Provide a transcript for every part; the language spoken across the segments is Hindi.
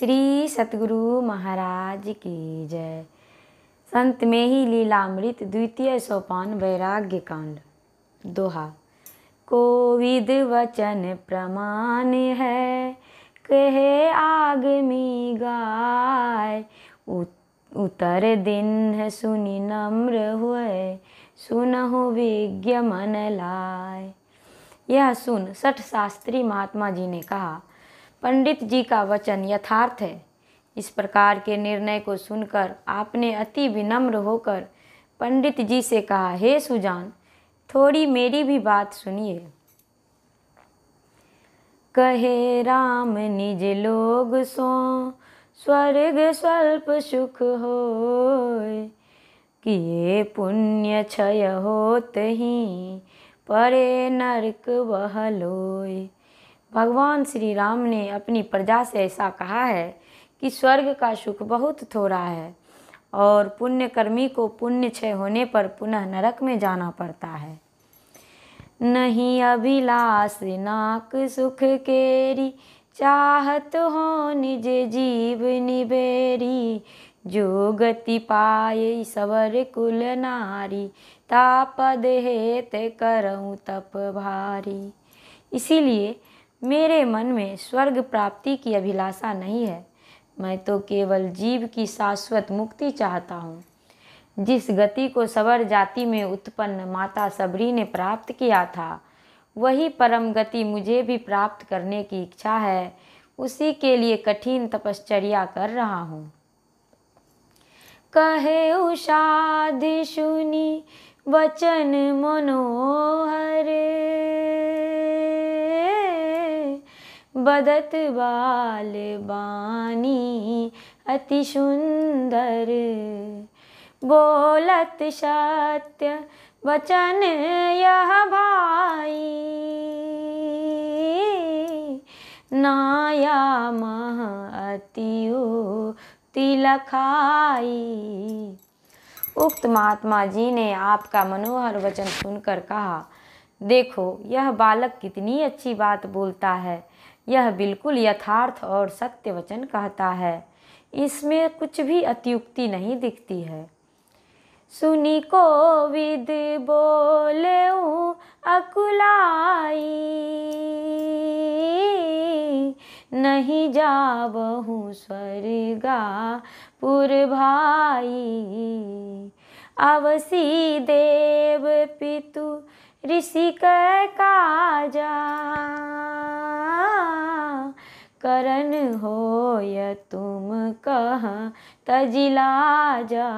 श्री सतगुरु महाराज की जय। संत में ही लीलामृत द्वितीय सोपान वैराग्य कांड। दोहा। कोविद वचन प्रमाण है, कहे आगमी गाय। उतर दिन है सुनि नम्र हुए, सुनहु विज्ञ मन लाय। यह सुन सठ शास्त्री महात्मा जी ने कहा, पंडित जी का वचन यथार्थ है। इस प्रकार के निर्णय को सुनकर आपने अति विनम्र होकर पंडित जी से कहा, हे सुजान, थोड़ी मेरी भी बात सुनिए। कहे राम निज लोग सो, स्वर्ग स्वल्प सुख होय। किए पुण्य क्षय होत ही, परे नरक वह लोय। भगवान श्री राम ने अपनी प्रजा से ऐसा कहा है कि स्वर्ग का सुख बहुत थोड़ा है और पुण्यकर्मी को पुण्य क्षय होने पर पुनः नरक में जाना पड़ता है। नहीं अभिलाष नाक सुख केरी, चाहत हो निज जीव निबेरी। जो गति पाए सवर कुल नारी, तापद हेत करऊँ तप भारी। इसीलिए मेरे मन में स्वर्ग प्राप्ति की अभिलाषा नहीं है। मैं तो केवल जीव की शाश्वत मुक्ति चाहता हूँ। जिस गति को सवर जाति में उत्पन्न माता सबरी ने प्राप्त किया था, वही परम गति मुझे भी प्राप्त करने की इच्छा है। उसी के लिए कठिन तपश्चर्या कर रहा हूँ। कहे उषाधि सुनी वचन मनोहर, बदत बाल बानी अति सुंदर। बोलत सत्य वचन यह भाई, नाया मह अति तिलखाई। उक्त महात्मा जी ने आपका मनोहर वचन सुनकर कहा, देखो यह बालक कितनी अच्छी बात बोलता है। यह बिल्कुल यथार्थ और सत्य वचन कहता है। इसमें कुछ भी अत्युक्ति नहीं दिखती है। सुनी कोविद बोलेऊ अकुलाई, नहीं जावहूँ स्वर्गा पुर भाई। अवसी देव पितु ऋषि कै काजा, करन होय तुम कह तजिला जा।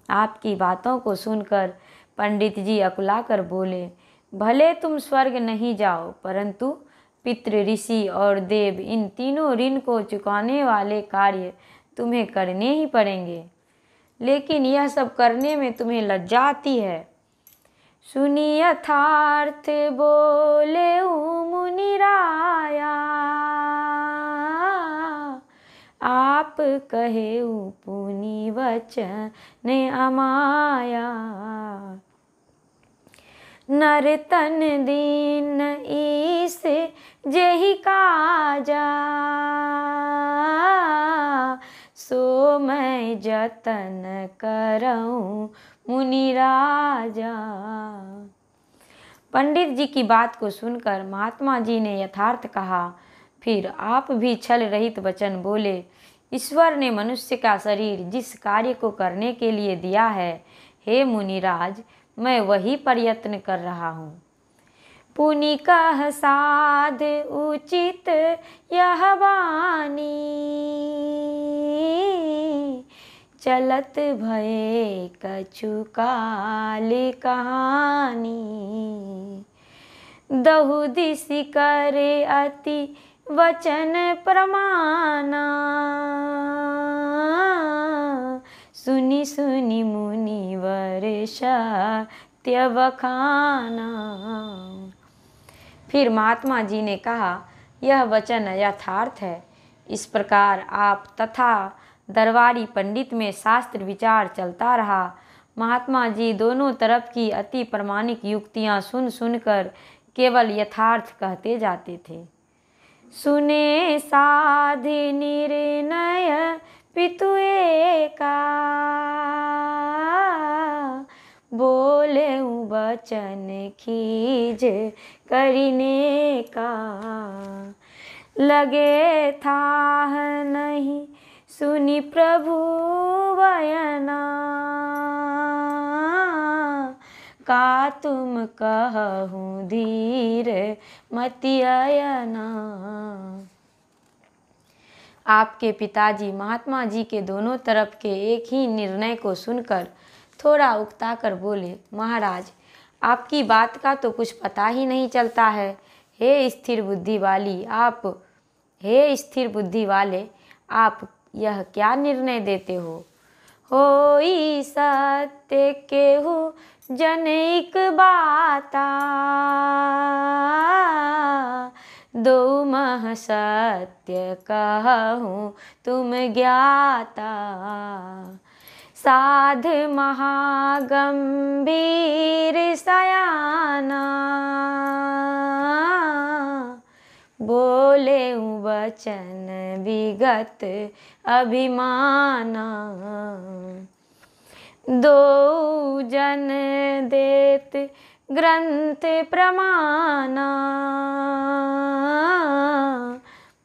आपकी बातों को सुनकर पंडित जी अकुला कर बोले, भले तुम स्वर्ग नहीं जाओ, परंतु पितृ ऋषि और देव इन तीनों ऋण को चुकाने वाले कार्य तुम्हें करने ही पड़ेंगे। लेकिन यह सब करने में तुम्हें लज्जा आती है। सुनी यथार्थ बोले मुनि राया, आप कहे पुनि वचन अमाया। नर तन दीन ईस जेहि काजा, सो मैं जतन करऊँ मुनि राजा। पंडित जी की बात को सुनकर महात्मा जी ने यथार्थ कहा। फिर आप भी छल रहित वचन बोले, ईश्वर ने मनुष्य का शरीर जिस कार्य को करने के लिए दिया है, हे मुनिराज, मैं वही प्रयत्न कर रहा हूँ। पुनि कह साध उचित यह वाणी, चलत भये कछु काल कहानी। दहु दिशि करे अति वचन प्रमाना, सुनि सुनि मुनिवर सत्य बखाना। फिर महात्मा जी ने कहा, यह वचन यथार्थ है। इस प्रकार आप तथा दरबारी पंडित में शास्त्र विचार चलता रहा। महात्मा जी दोनों तरफ की अति प्रमाणिक युक्तियाँ सुन सुनकर केवल यथार्थ कहते जाते थे। सुने साधि निर्णय पितु एका, बोले वचन खीज करिने का। लगे थाह नहीं सुनी प्रभु बयना, का तुम कहूँ धीर मति अयना। आपके पिताजी महात्मा जी के दोनों तरफ के एक ही निर्णय को सुनकर थोड़ा उकता कर बोले, महाराज आपकी बात का तो कुछ पता ही नहीं चलता है। हे स्थिर बुद्धि वाले, आप यह क्या निर्णय देते हो? होई सत्य केहू जनिक बाता, दो मह सत्य कहूँ तुम ज्ञाता। साध महागंभीर सयाना, बोले वचन विगत अभिमाना। दो जन देत ग्रंथ प्रमाना,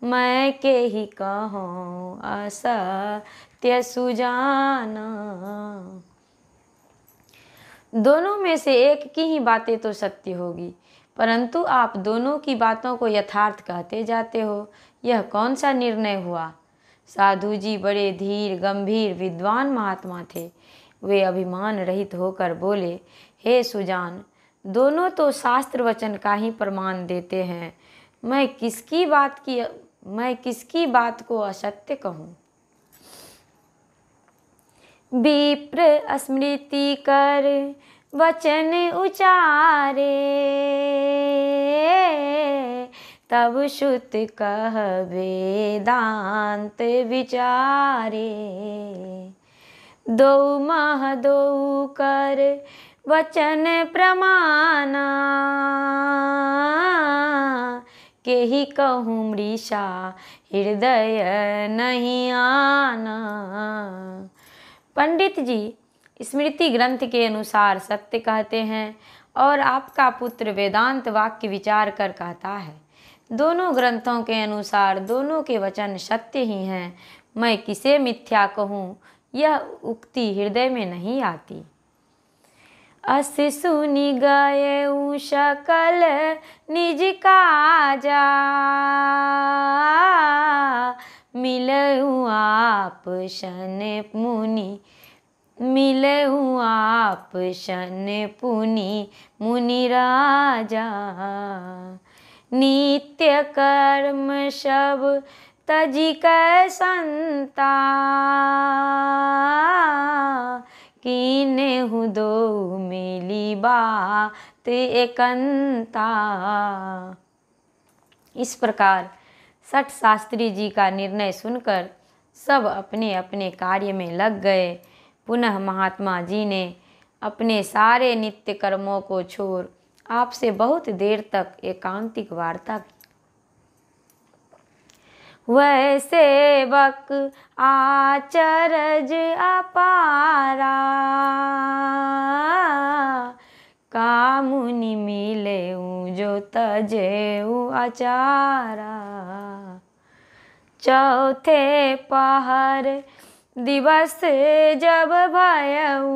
मैं के ही कहूँ असत्य सुजाना। दोनों में से एक की ही बातें तो सत्य होगी, परंतु आप दोनों की बातों को यथार्थ कहते जाते हो। यह कौन सा निर्णय हुआ? साधु जी बड़े धीर गंभीर विद्वान महात्मा थे। वे अभिमान रहित होकर बोले, हे सुजान, दोनों तो शास्त्र वचन का ही प्रमाण देते हैं। मैं किसकी बात को असत्य कहूँ? विप्र स्मृति कर वचन उचारे, तब श्रुत कह वेदांत विचारे। दो मह दो कर वचन प्रमाना, के ही कहूँ मृषा हृदय नहीं आना। पंडित जी स्मृति ग्रंथ के अनुसार सत्य कहते हैं और आपका पुत्र वेदांत वाक्य विचार कर कहता है। दोनों ग्रंथों के अनुसार दोनों के वचन सत्य ही हैं। मैं किसे मिथ्या कहूँ, यह उक्ति हृदय में नहीं आती। अस सुनि गए सकल निज काजा, मिलऊँ आप शन पुनि मुनि राजा। नित्य कर्म सब तजी कै संता, कीनेहु दो मिली बात एकंता। इस प्रकार सठ शास्त्री जी का निर्णय सुनकर सब अपने अपने कार्य में लग गए। पुनः महात्मा जी ने अपने सारे नित्य कर्मों को छोड़ आपसे बहुत देर तक एकांतिक वार्ता की। वह सेवक आचरज अपारा, का मुनि मिलेऊ जो तजेऊ आचारा। चौथे पहर दिवस जब भयऊ,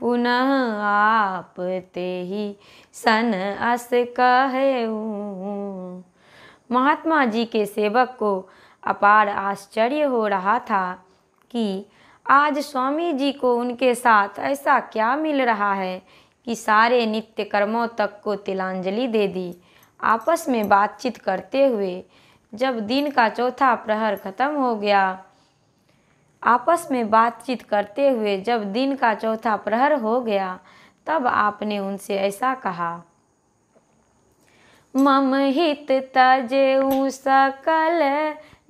पुनः आप ते ही सन अस कहेऊ। महात्मा जी के सेवक को अपार आश्चर्य हो रहा था कि आज स्वामी जी को उनके साथ ऐसा क्या मिल रहा है कि सारे नित्य कर्मों तक को तिलांजलि दे दी। आपस में बातचीत करते हुए जब दिन का चौथा प्रहर खत्म हो गया, तब आपने उनसे ऐसा कहा, मम हित तजेऊ सकल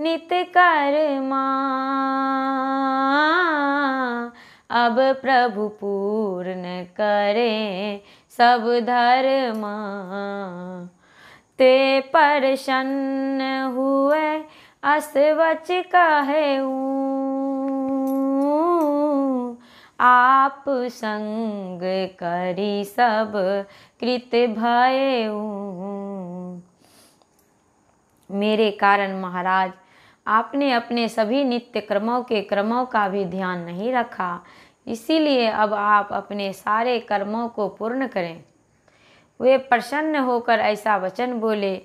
नित कर्मा, अब प्रभु पूर्ण करें सब धर्मा। ते प्रसन्न हुए अस वच कहेऊँ। आप संग करी सब कृत भयऊ। मेरे कारण महाराज आपने अपने सभी नित्य कर्मों का भी ध्यान नहीं रखा, इसीलिए अब आप अपने सारे कर्मों को पूर्ण करें। वे प्रसन्न होकर ऐसा वचन बोले,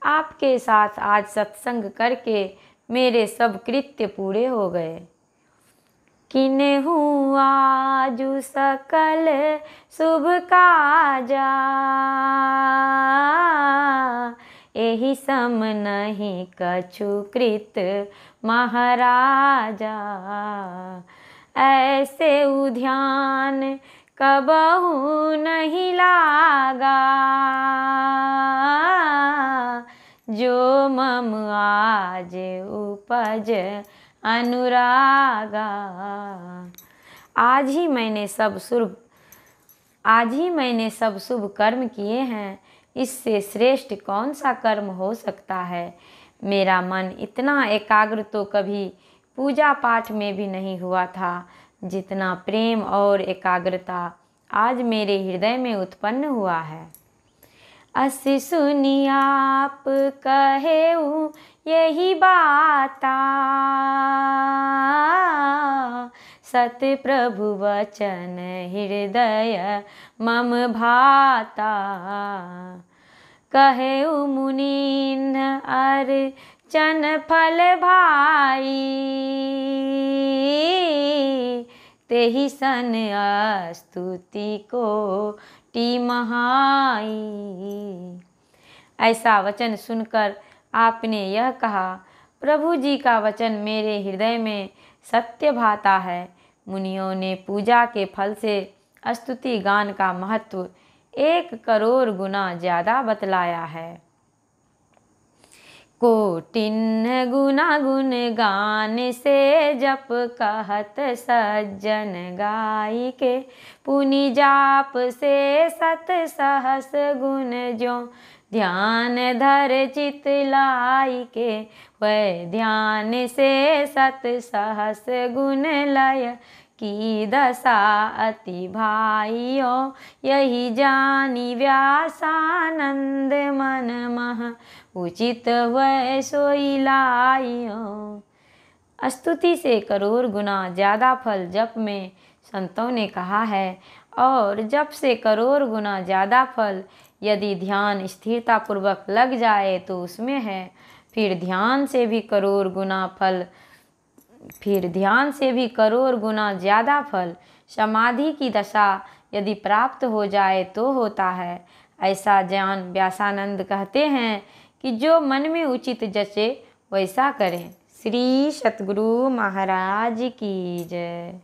आपके साथ आज सत्संग करके मेरे सब कृत्य पूरे हो गए। किन्हु आजु सकल शुभ काजा, एहि सम नहीं कछु कृत महाराजा। ऐसे उद्यान कबहु नहीं लागा, जो मम आज उपज अनुरागा। आज ही मैंने सब शुभ कर्म किए हैं, इससे श्रेष्ठ कौन सा कर्म हो सकता है। मेरा मन इतना एकाग्र तो कभी पूजा पाठ में भी नहीं हुआ था, जितना प्रेम और एकाग्रता आज मेरे हृदय में उत्पन्न हुआ है। अस सुनी आप कहेऊ यही बाता, सत प्रभु वचन हृदय मम भाता। कहेऊ मुनीन अर्चन फल भाई, तेहि सन स्तुति को टी महाई। ऐसा वचन सुनकर आपने यह कहा, प्रभु जी का वचन मेरे हृदय में सत्य भाता है। मुनियों ने पूजा के फल से स्तुति गान का महत्व 1 करोड़ गुना ज़्यादा बतलाया है। कोटिन गुना गुण गान से जप कहत सज्जन गाई के, पुनि जाप से सत सहस गुण जो ध्यान धर चित लाई के। वह ध्यान से सत सहस गुण लय की दशा अति भाइयों, यही जानी व्यासानंद मन मह उचित वह सोई लाइयों। स्तुति से करोड़ गुना ज़्यादा फल जप में संतों ने कहा है, और जप से करोड़ गुना ज़्यादा फल यदि ध्यान स्थिरता पूर्वक लग जाए तो उसमें है। फिर ध्यान से भी करोड़ गुना ज़्यादा फल समाधि की दशा यदि प्राप्त हो जाए तो होता है। ऐसा ज्ञान व्यासानंद कहते हैं कि जो मन में उचित जचे वैसा करें। श्री सतगुरु महाराज की जय।